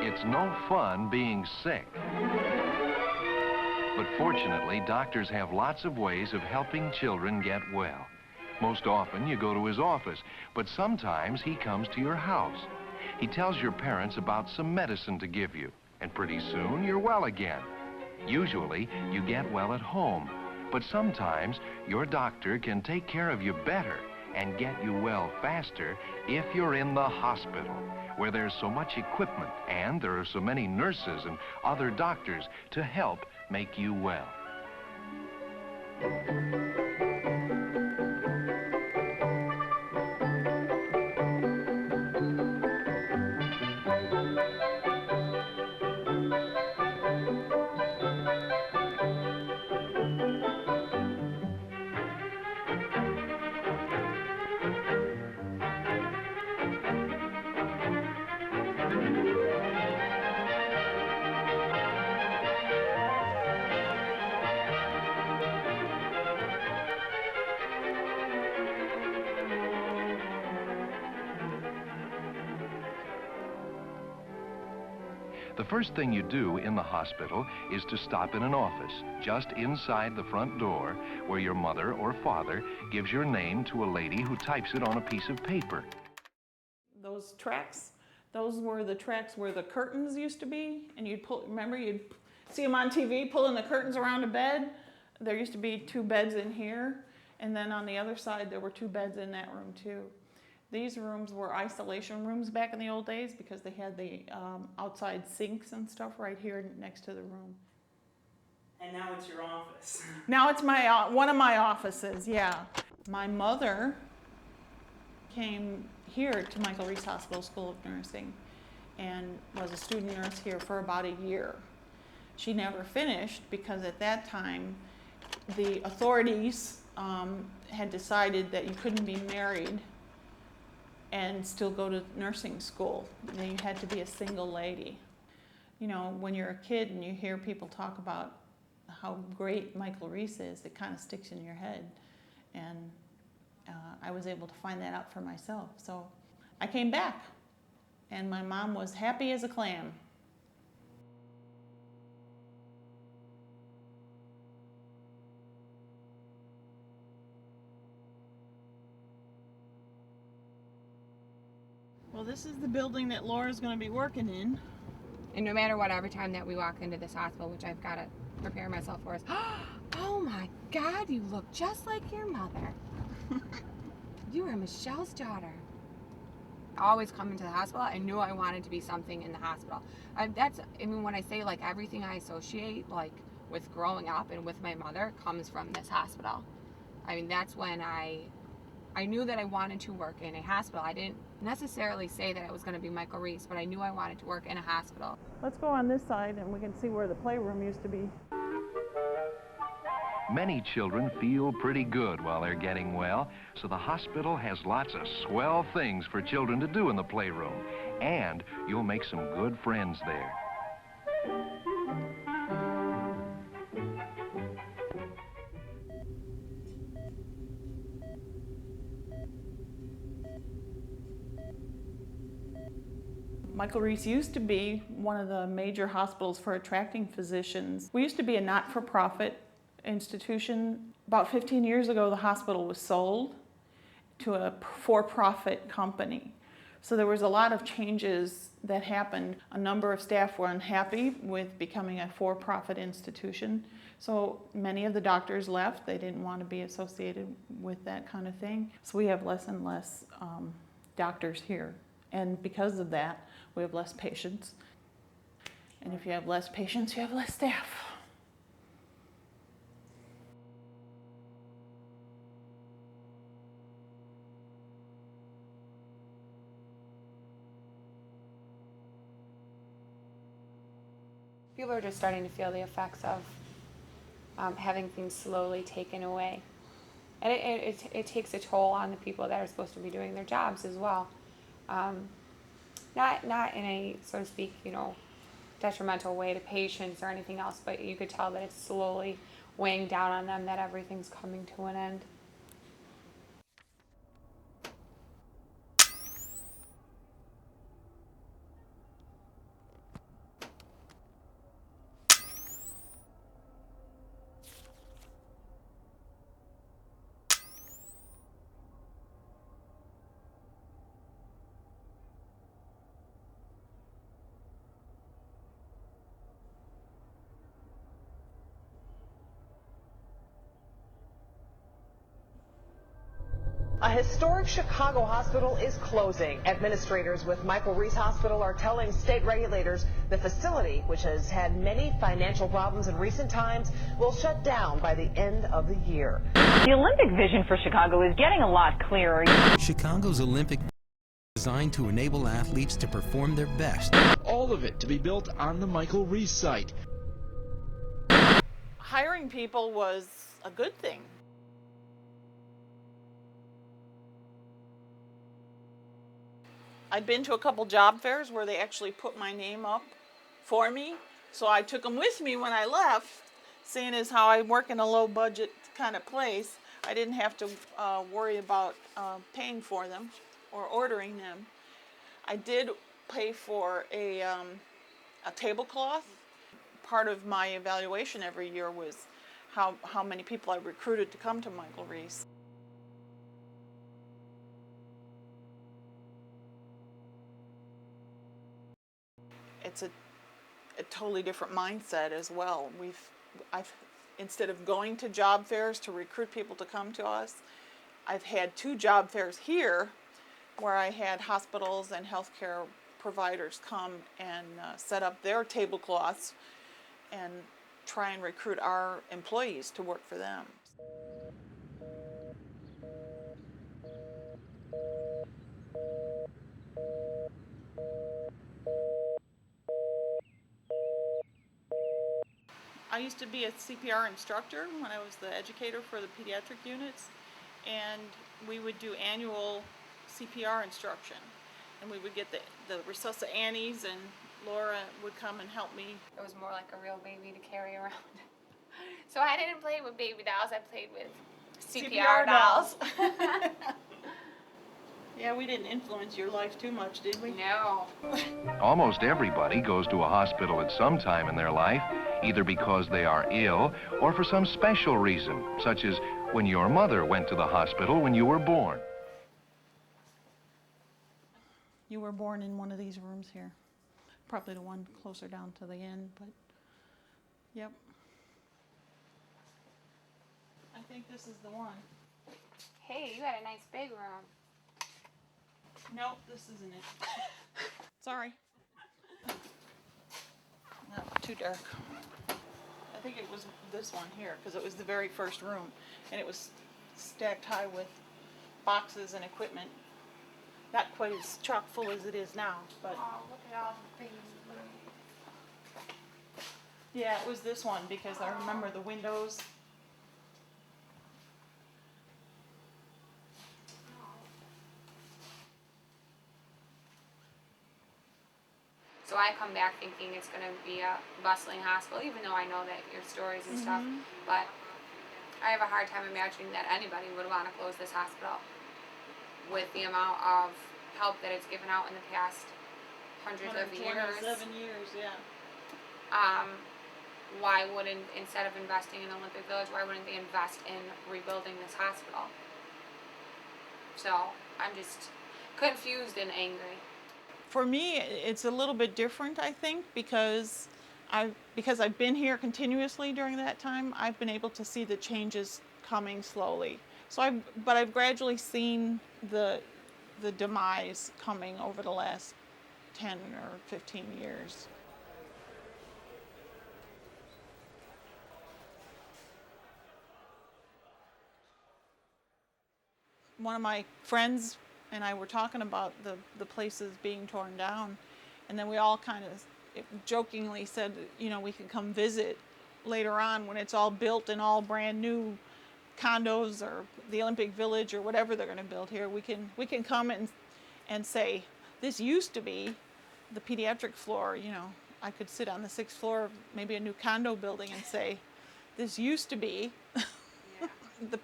It's no fun being sick. But fortunately, doctors have lots of ways of helping children get well. Most often, you go to his office, but sometimes he comes to your house. He tells your parents about some medicine to give you, and pretty soon you're well again. Usually, you get well at home, but sometimes your doctor can take care of you better and get you well faster if you're in the hospital, where there's so much equipment and there are so many nurses and other doctors to help make you well. The first thing you do in the hospital is to stop in an office just inside the front door where your mother or father gives your name to a lady who types it on a piece of paper. Those tracks, those were the tracks where the curtains used to be, and you'd pull, remember you'd see them on TV pulling the curtains around a bed? There used to be 2 beds in here, and then on the other side there were 2 beds in that room too. These rooms were isolation rooms back in the old days because they had the outside sinks and stuff right here next to the room. And now it's your office. Now it's my one of my offices, yeah. My mother came here to Michael Reese Hospital School of Nursing and was a student nurse here for about a year. She never finished because at that time the authorities had decided that you couldn't be married and still go to nursing school. And you had to be a single lady. You know, when you're a kid and you hear people talk about how great Michael Reese is, it kind of sticks in your head. And I was able to find that out for myself. So I came back, and my mom was happy as a clam. Well, this is the building that Laura's going to be working in. And no matter what, every time that we walk into this hospital, which I've got to prepare myself for, is, oh my God, you look just like your mother. You are Michelle's daughter. Always coming to the hospital, I knew I wanted to be something in the hospital. I mean, when I say like everything I associate like with growing up and with my mother comes from this hospital. I mean, that's when I knew that I wanted to work in a hospital. I didn't necessarily say that I was going to be Michael Reese, but I knew I wanted to work in a hospital. Let's go on this side and we can see where the playroom used to be. Many children feel pretty good while they're getting well, so the hospital has lots of swell things for children to do in the playroom, and you'll make some good friends there. Michael Reese used to be one of the major hospitals for attracting physicians. We used to be a not-for-profit institution. About 15 years ago, the hospital was sold to a for-profit company. So there was a lot of changes that happened. A number of staff were unhappy with becoming a for-profit institution. So many of the doctors left. They didn't want to be associated with that kind of thing. So we have less and less doctors here. And because of that, we have less patients. And if you have less patients, you have less staff. People are just starting to feel the effects of having things slowly taken away. And it takes a toll on the people that are supposed to be doing their jobs as well. Not in a, so to speak, detrimental way to patients or anything else, but you could tell that it's slowly weighing down on them, that everything's coming to an end. A historic Chicago hospital is closing. Administrators with Michael Reese Hospital are telling state regulators the facility, which has had many financial problems in recent times, will shut down by the end of the year. The Olympic vision for Chicago is getting a lot clearer. Chicago's Olympic designed to enable athletes to perform their best. All of it to be built on the Michael Reese site. Hiring people was a good thing. I'd been to a couple job fairs where they actually put my name up for me, so I took them with me when I left, seeing as how I work in a low budget kind of place. I didn't have to worry about paying for them or ordering them. I did pay for a tablecloth. Part of my evaluation every year was how many people I recruited to come to Michael Reese. It's a totally different mindset as well. Instead of going to job fairs to recruit people to come to us, I've had 2 job fairs here where I had hospitals and healthcare providers come and set up their tablecloths and try and recruit our employees to work for them. I used to be a CPR instructor when I was the educator for the pediatric units, and we would do annual CPR instruction, and we would get the resuscitate Annies, and Laura would come and help me. It was more like a real baby to carry around. So I didn't play with baby dolls, I played with CPR dolls. Yeah, we didn't influence your life too much, did we? No. Almost everybody goes to a hospital at some time in their life, either because they are ill or for some special reason, such as when your mother went to the hospital when you were born. You were born in one of these rooms here. Probably the one closer down to the end, but yep. I think this is the one. Hey, you had a nice big room. Nope, this isn't it. Sorry. No, too dark. I think it was this one here, because it was the very first room, and it was stacked high with boxes and equipment. Not quite as chock full as it is now, but Oh, look at all the things. yeah, it was this one, because I remember the windows. So I come back thinking it's going to be a bustling hospital, even though I know that your stories and stuff, but I have a hard time imagining that anybody would want to close this hospital with the amount of help that it's given out in the past hundreds of years. 127 years, yeah. Why wouldn't, instead of investing in Olympic Village, why wouldn't they invest in rebuilding this hospital? So I'm just confused and angry. For me, it's a little bit different, I think, because I've been here continuously during that time. I've been able to see the changes coming slowly. So I've gradually seen the demise coming over the last 10 or 15 years. One of my friends and I were talking about the places being torn down, and then we all kind of jokingly said, you know, we could come visit later on when it's all built and all brand new condos or the Olympic Village or whatever they're going to build here. We can come and say, this used to be the pediatric floor. You know, I could sit on the 6th floor of maybe a new condo building and say, this used to be the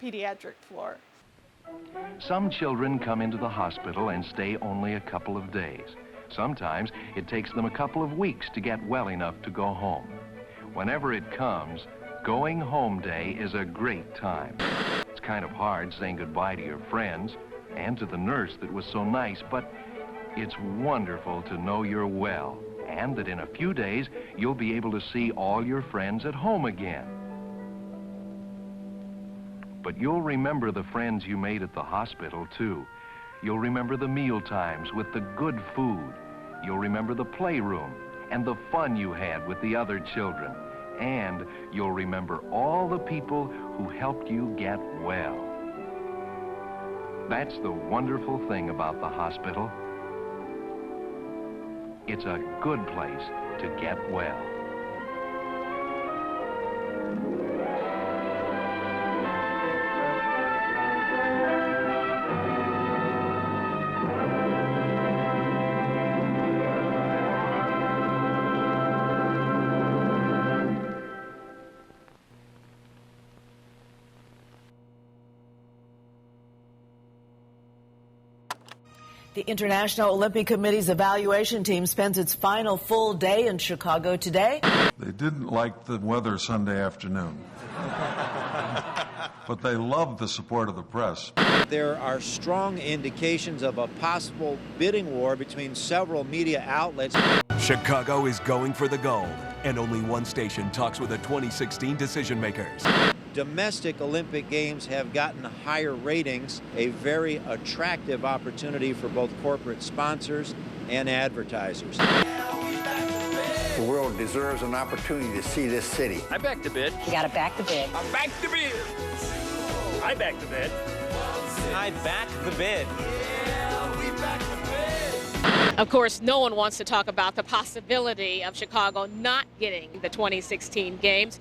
pediatric floor. Some children come into the hospital and stay only a couple of days. Sometimes it takes them a couple of weeks to get well enough to go home. Whenever it comes, going home day is a great time. It's kind of hard saying goodbye to your friends and to the nurse that was so nice, but it's wonderful to know you're well and that in a few days you'll be able to see all your friends at home again. But you'll remember the friends you made at the hospital, too. You'll remember the meal times with the good food. You'll remember the playroom and the fun you had with the other children. And you'll remember all the people who helped you get well. That's the wonderful thing about the hospital. It's a good place to get well. The International Olympic Committee's evaluation team spends its final full day in Chicago today. They didn't like the weather Sunday afternoon, but they loved the support of the press. There are strong indications of a possible bidding war between several media outlets. Chicago is going for the gold, and only one station talks with the 2016 decision makers. Domestic Olympic Games have gotten higher ratings, a very attractive opportunity for both corporate sponsors and advertisers. The world deserves an opportunity to see this city. I back the bid. You gotta back the bid. I back the bid. I back the bid. I back the bid. Yeah, we back the bid. Of course, no one wants to talk about the possibility of Chicago not getting the 2016 games.